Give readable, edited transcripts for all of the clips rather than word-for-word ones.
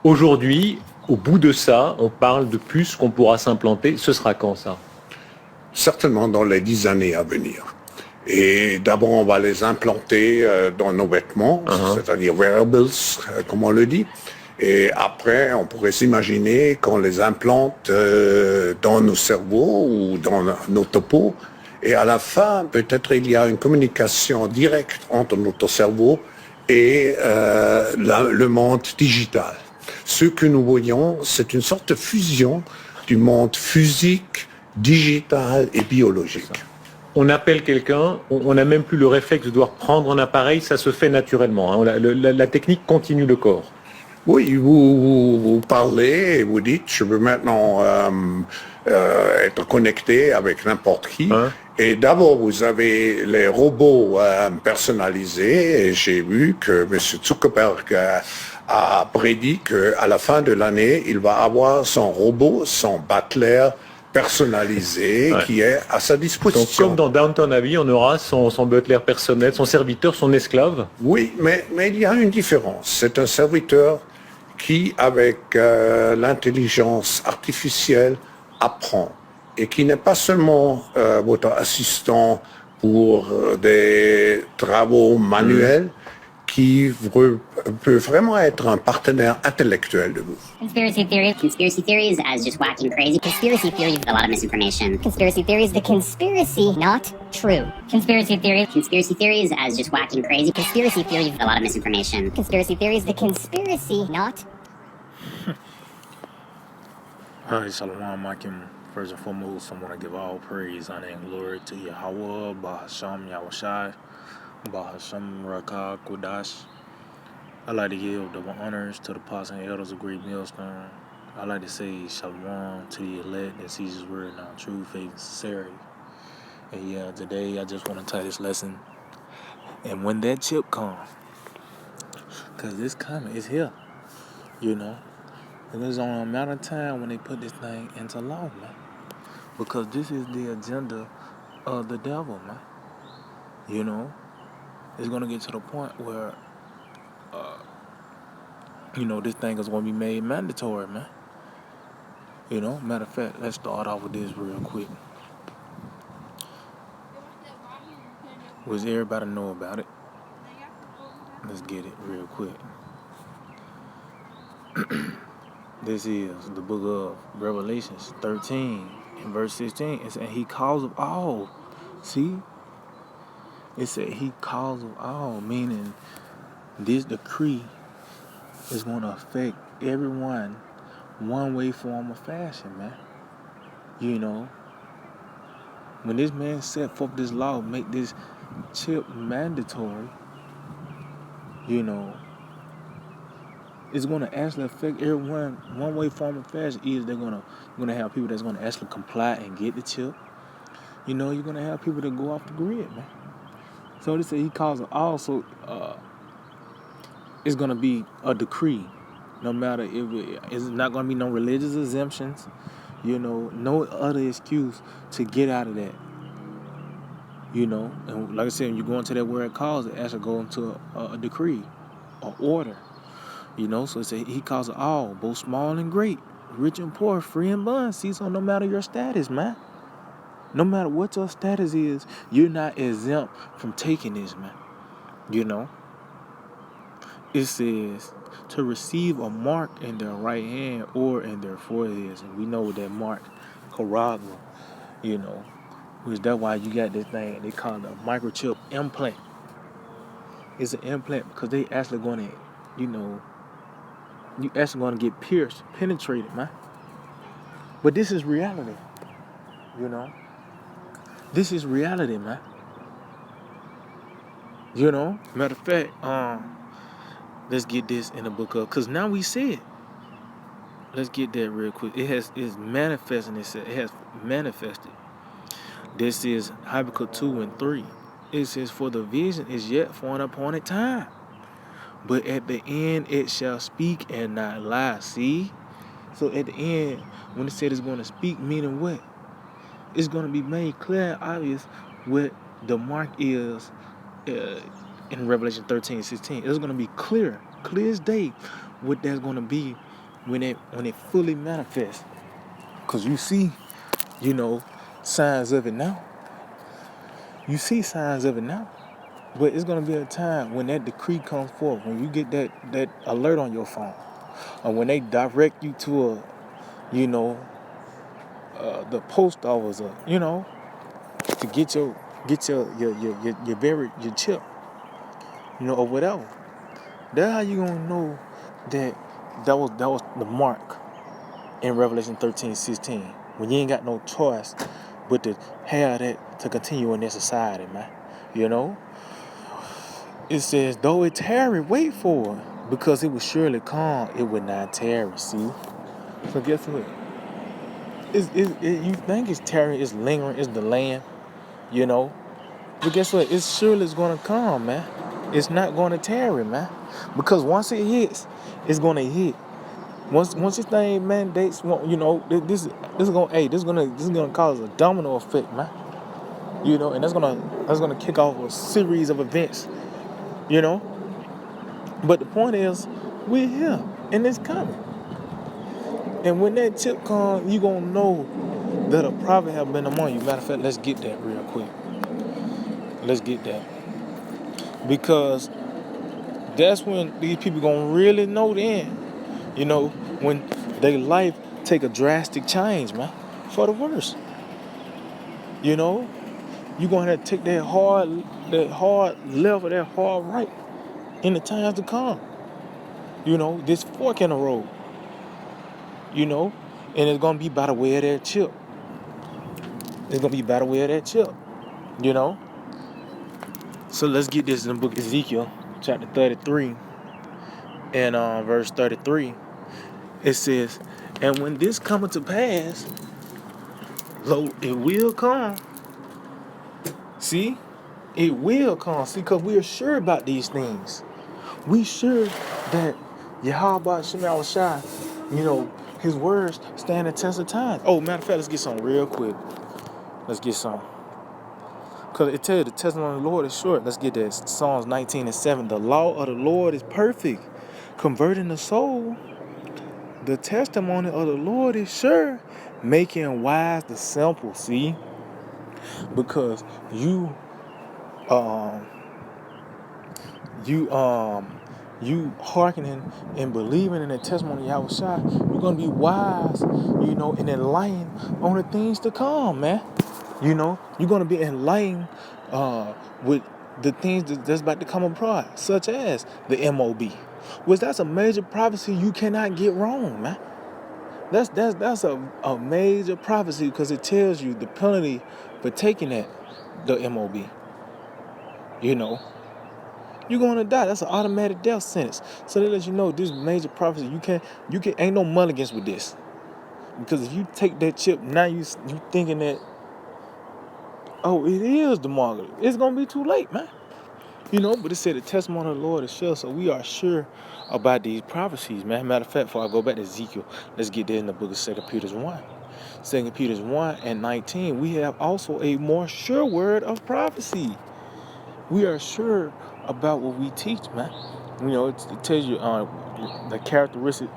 Aujourd'hui, au bout de ça, on parle de puces qu'on pourra s'implanter. Ce sera quand ça? Certainement dans les 10 années à venir. Et d'abord, on va les implanter dans nos vêtements, c'est-à-dire wearables, comme on le dit. Et après, on pourrait s'imaginer qu'on les implante dans nos cerveaux ou dans nos topos. Et à la fin, peut-être il y a une communication directe entre notre cerveau et le monde digital. Ce que nous voyons, c'est une sorte de fusion du monde physique, digital et biologique. On appelle quelqu'un, on n'a même plus le réflexe de devoir prendre un appareil, ça se fait naturellement. Hein. La technique continue le corps. Oui, vous parlez et vous dites, je veux maintenant être connecté avec n'importe qui. Hein? Et d'abord, vous avez les robots personnalisés. Et j'ai vu que M. Zuckerberg a prédit qu'à la fin de l'année, il va avoir son robot, son butler personnalisé qui est à sa disposition. Donc, comme dans Downton Abbey, on aura son butler personnel, son serviteur, son esclave. Oui, mais il y a une différence. C'est un serviteur qui, avec l'intelligence artificielle, apprend et qui n'est pas seulement votre assistant pour des travaux manuels, qui peut vraiment être un partenaire intellectuel de vous. Conspiracy theories as just whacking crazy. Conspiracy theories, a lot of misinformation. Conspiracy theories, the conspiracy, not true. Conspiracy theories as just whacking crazy. Conspiracy theories, a lot of misinformation. Conspiracy theories, the conspiracy, not. Hi, Shalom Makim. First and foremost, I want to give all praise, honor, and glory to Yahweh, Bahasham Yahushai, Bahasham Rakah Kodash. I like to give the honors to the apostles and elders of Great Millstone. I like to say Shalom to the elect that sees His word in our true faith and sincerity. And yeah, today I just want to tie this lesson. And when that chip comes, because it's coming, it's here, you know. And it's only a matter of time when they put this thing into law, man. Because this is the agenda of the devil, man. You know, it's going to get to the point where, this thing is going to be made mandatory, man. You know, matter of fact, let's start off with this real quick. Which everybody know about it. Let's get it real quick. This is the book of Revelations 13 and verse 16. It said he calls of all. See? It said he calls of all, meaning this decree is going to affect everyone one way, form, or fashion, man. You know, when this man set forth this law, make this chip mandatory, you know, it's going to actually affect everyone one way, form, or fashion. Is they're going to have people that's going to actually comply and get the chip. You know, you're going to have people that go off the grid, man. So they say he calls it also, it's going to be a decree. No matter if it's not going to be no religious exemptions, you know, no other excuse to get out of that. You know, and like I said, when you go into that word calls, it actually go into a decree, or order. You know, so it say he calls it all, both small and great, rich and poor, free and bond. See, so no matter your status, man. No matter what your status is, you're not exempt from taking this, man. You know? It says to receive a mark in their right hand or in their foreheads. And we know that mark, Karagma, you know, which that's why you got this thing, they call it a microchip implant. It's an implant because they actually going to, you know, you actually going to get pierced, penetrated, man. But this is reality, you know. This is reality, man. You know, matter of fact, let's get this in the book of, because now we see it. Let's get that real quick. It's manifesting itself. It has manifested. This is Habakkuk 2 and 3. It says, for the vision is yet for an appointed time, but at the end it shall speak and not lie. See? So at the end, when it said it's going to speak, meaning what? It's going to be made clear and obvious what the mark is in Revelation 13 and 16. It's going to be clear as day what that's going to be when it fully manifests. Because you see, signs of it now. You see signs of it now. But it's going to be a time when that decree comes forth, when you get that alert on your phone, or when they direct you to the post office, to get your chip, or whatever. That's how you gonna know that was the mark in Revelation 13:16. When you ain't got no choice but to have that to continue in this society, man. It says, though it tarry, wait for it, because it will surely come, it will not tarry. See? So guess what? You think it's tarrying, it's lingering, it's delaying, But guess what? It surely is going to come, man. It's not going to tarry, man. Because once it hits, it's going to hit. Once this thing mandates, this is gonna cause a domino effect, man. And that's gonna kick off a series of events, But the point is, we're here and it's coming. And when that tip comes, you gonna know that a prophet have been among you. Matter of fact, let's get that real quick. Let's get that. Because that's when these people gonna really know then, when their life take a drastic change, man, for the worse. You're gonna have to take that hard left or that hard right in the times to come. This fork in the road. And it's gonna be by the way of that chip. It's gonna be by the way of that chip. So let's get this in the book of Ezekiel, chapter 33, and verse 33. It says, and when this cometh to pass, lo, it will come. See? It will come. See, because we are sure about these things. We sure that Yahweh Shema Shai, his words stand the test of time. Oh, matter of fact, let's get some real quick. Let's get some. Because it tells you the testimony of the Lord is short. Let's get that. Psalms 19:7. The law of the Lord is perfect, converting the soul. The testimony of the Lord is sure, making wise the simple. See? Because you hearkening and believing in the testimony of Yahweh Shai, you're going to be wise, and enlightened on the things to come, man. You're going to be enlightened with the things that's about to come abroad, such as the MOB. Which that's a major prophecy you cannot get wrong, man. That's a major prophecy because it tells you the penalty for taking the MOB. You're going to die. That's an automatic death sentence. So they let you know this major prophecy. You can ain't no mulligans with this. Because if you take that chip, now you thinking that, oh, it is the market. It's going to be too late, man. But it said the testimony of the Lord is sure. So we are sure about these prophecies, man. Matter of fact, before I go back to Ezekiel, let's get there in the book of 2 Peter 1. 2 Peter 1:19, we have also a more sure word of prophecy. We are sure about what we teach, man. It tells you the characteristic.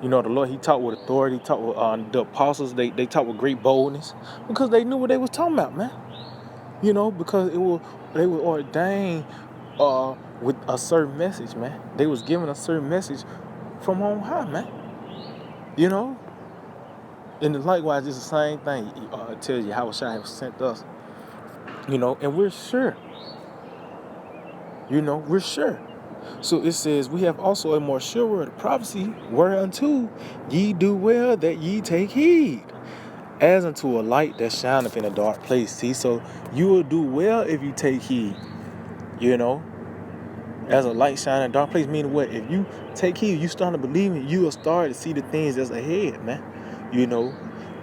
The Lord, he taught with authority. He taught with the apostles. They taught with great boldness because they knew what they was talking about, man. Because they were ordained with a certain message, man. They was given a certain message from on high, man. And likewise, it's the same thing. It tells you how Shai has sent us. And we're sure. We're sure. So it says, we have also a more sure word of prophecy, whereunto ye do well that ye take heed, as unto a light that shineth in a dark place. See, so you will do well if you take heed, as a light shine in a dark place. Meaning what? If you take heed, you start to believe it, you will start to see the things that's ahead, man.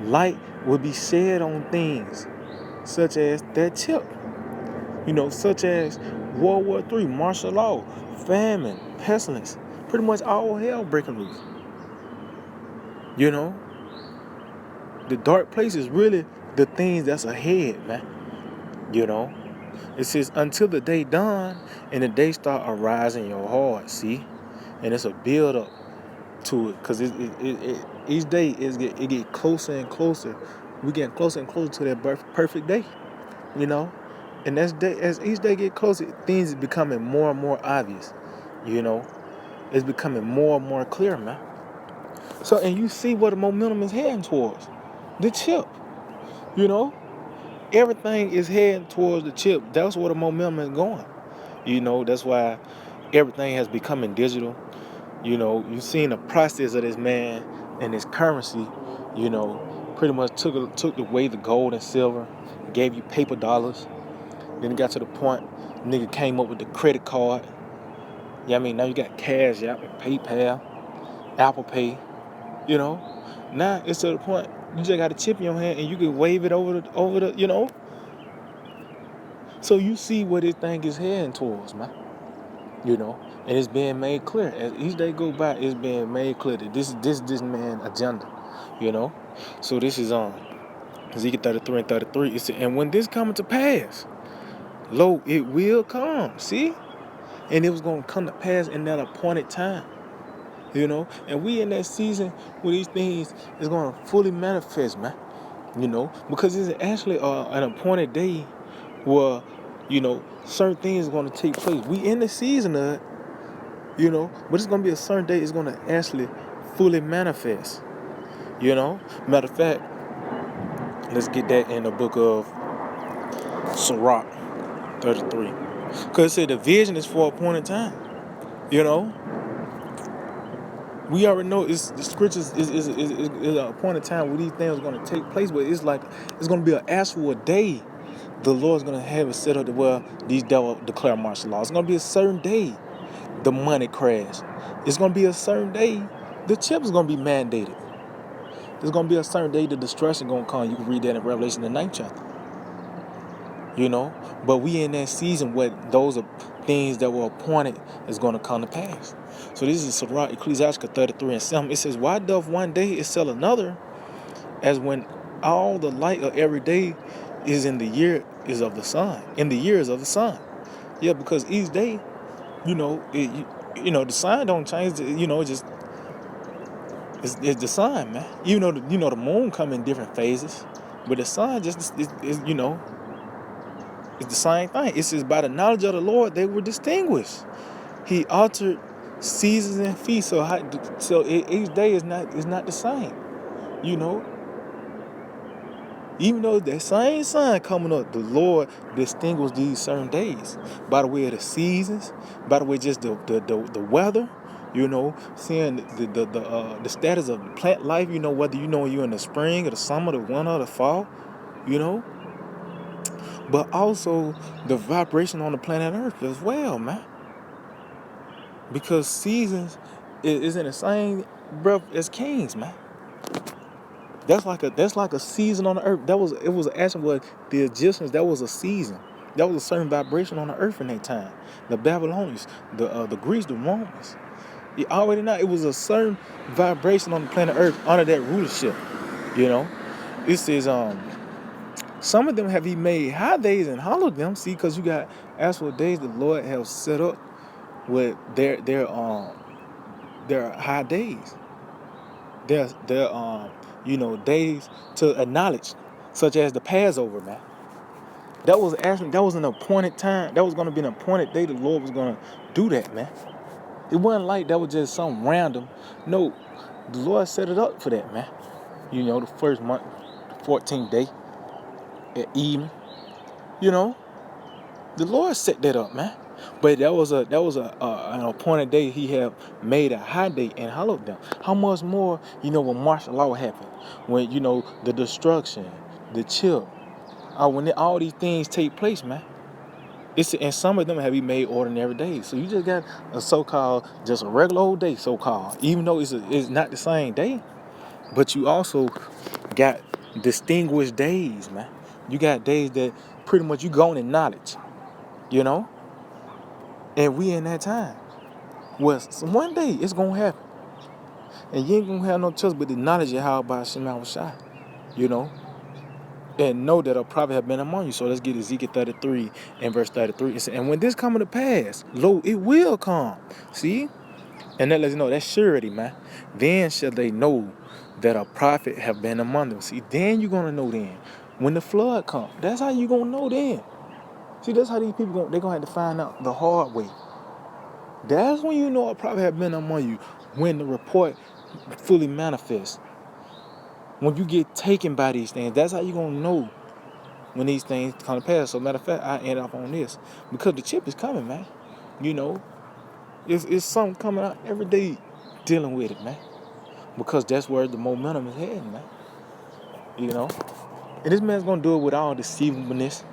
Light will be shed on things such as that chip, such as World War III, martial law, famine, pestilence, pretty much all hell breaking loose. The dark place is really the things that's ahead, man. It says, until the day dawn and the day start arising in your heart, see? And it's a build up. to it, because each day it get closer and closer. We getting closer and closer to that perfect day, you know. And as each day get closer, things is becoming more and more obvious, you know. It's becoming more and more clear, man. So, and you see where the momentum is heading towards, the chip, you know. Everything is heading towards the chip. That's where the momentum is going, you know. That's why everything has becoming digital. You know, you've seen the process of this man and his currency, you know, pretty much took away the gold and silver, gave you paper dollars. Then it got to the point, nigga came up with the credit card. Yeah, I mean, now you got Cash App, PayPal, Apple Pay, you know. Now it's to the point, you just got a chip in your hand and you can wave it over the, you know. So you see where this thing is heading towards, man. You know, and it's being made clear as each day go by. It's being made clear that this man agenda, you know. So this is on Ezekiel 33 and 33. It said, and when this cometh to pass, lo, it will come. See, and it was gonna come to pass in that appointed time, you know. And we in that season where these things is gonna fully manifest, man. You know, because it's actually an appointed day where, you know, certain things are gonna take place. We in the season of it. You know, but it's gonna be a certain day. It's gonna actually fully manifest. You know, matter of fact, let's get that in the book of Sirach 33, because it said the vision is for a point in time. You know, we already know it's the scriptures is a point in time where these things are gonna take place, but it's like it's gonna be an actual day. The Lord's gonna have it set up to where these devils declare martial law. It's gonna be a certain day. The money crash. It's gonna be a certain day. The chip is gonna be mandated. There's gonna be a certain day the destruction gonna come. You can read that in Revelation the 9th chapter. You know, but we in that season where those are things that were appointed is gonna come to pass. So this is Sirach, Ecclesiastes 33 and 7. It says, "Why doth one day excel another, as when all the light of every day is in the year is of the sun, in the years of the sun." Yeah, because each day, you know, you know, the sign don't change. You know, it's it's the sun, man. You know, the moon come in different phases, but the sun just is you know, it's the same thing. It says, by the knowledge of the Lord they were distinguished. He altered seasons and feasts. So each day is not the same. You know, even though that same sun coming up, the Lord distinguished these certain days by the way of the seasons, by the way just the weather, you know, seeing the status of the plant life, you know, whether you know you're in the spring or the summer, the winter, or the fall, you know, but also the vibration on the planet Earth as well, man, because seasons is in the same breath as kings, man. That's like a season on the earth. It was actually what the Egyptians, that was a season. That was a certain vibration on the earth in that time. The Babylonians, the Greeks, the Romans. You already know it was a certain vibration on the planet Earth under that rulership. You know, it says some of them have he made high days and hollowed them. See, because you got actual days the Lord has set up with their high days. Their you know, days to acknowledge, such as the Passover, man. That was an appointed time. That was going to be an appointed day. The Lord was going to do that, man. It wasn't like that was just some random. No, the Lord set it up for that, man. You know, the first month, the 14th day at evening. You know, the Lord set that up, man. But that was an appointed day. He had made a high day and hallowed them. How much more, you know, when martial law happened, when, you know, the destruction, the chill, when all these things take place, man. And some of them have been made ordinary days. So you just got a so-called, just a regular old day, so-called, even though it's not the same day. But you also got distinguished days, man. You got days that pretty much you go in knowledge, you know. And we in that time. Well, one day it's gonna happen, and you ain't gonna have no choice but the knowledge of how by Shema was shot, you know, and know that a prophet have been among you. So let's get Ezekiel 33 and verse 33. It says, and when this coming to pass, lo, it will come. See, And that lets you know that's surety, man. Then shall they know that a prophet have been among them. See, then you're gonna know then. When the flood comes, that's how you gonna know then. See, that's how these people they're gonna have to find out the hard way. That's when you know a prophet have been among you. When the report fully manifests. When you get taken by these things, that's how you gonna know when these things come to pass. So matter of fact, I end up on this. Because the chip is coming, man. You know, it's something coming out every day dealing with it, man. Because that's where the momentum is heading, man. You know? And this man's gonna do it with all deceivableness,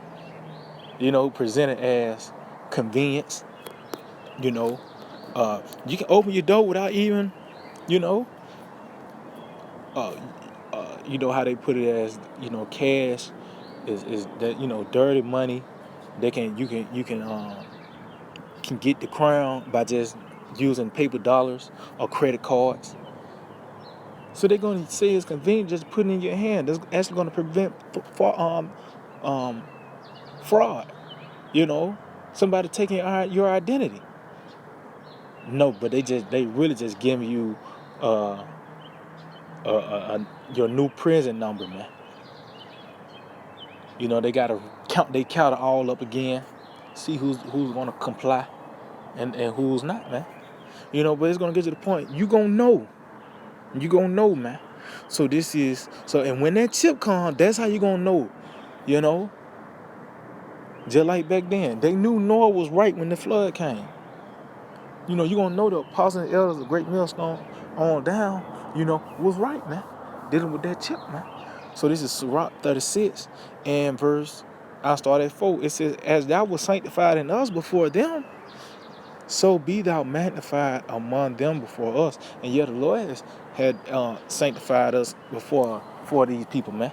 you know, presented as convenience. You know, you can open your door without even, you know, you know how they put it as, you know, cash is that, you know, dirty money. You can get the crown by just using paper dollars or credit cards. So they're gonna say it's convenient, just put it in your hand. That's actually gonna prevent fraud. You know, somebody taking your identity. No, but they really just giving you your new prison number, man. You know, they gotta count it all up again, see who's gonna comply and who's not, man. You know, but it's gonna get to the point you gonna know, man. So and when that chip comes, that's how you gonna know. You know, just like back then, they knew Noah was right when the flood came. You know, you gonna know the apostles and elders, the great millstone on down, you know, was right, man. Dealing with that chip, man. So this is Sirach 36 and I start at 4. It says, as thou was sanctified in us before them, so be thou magnified among them before us. And yet the Lord had sanctified us before these people, man.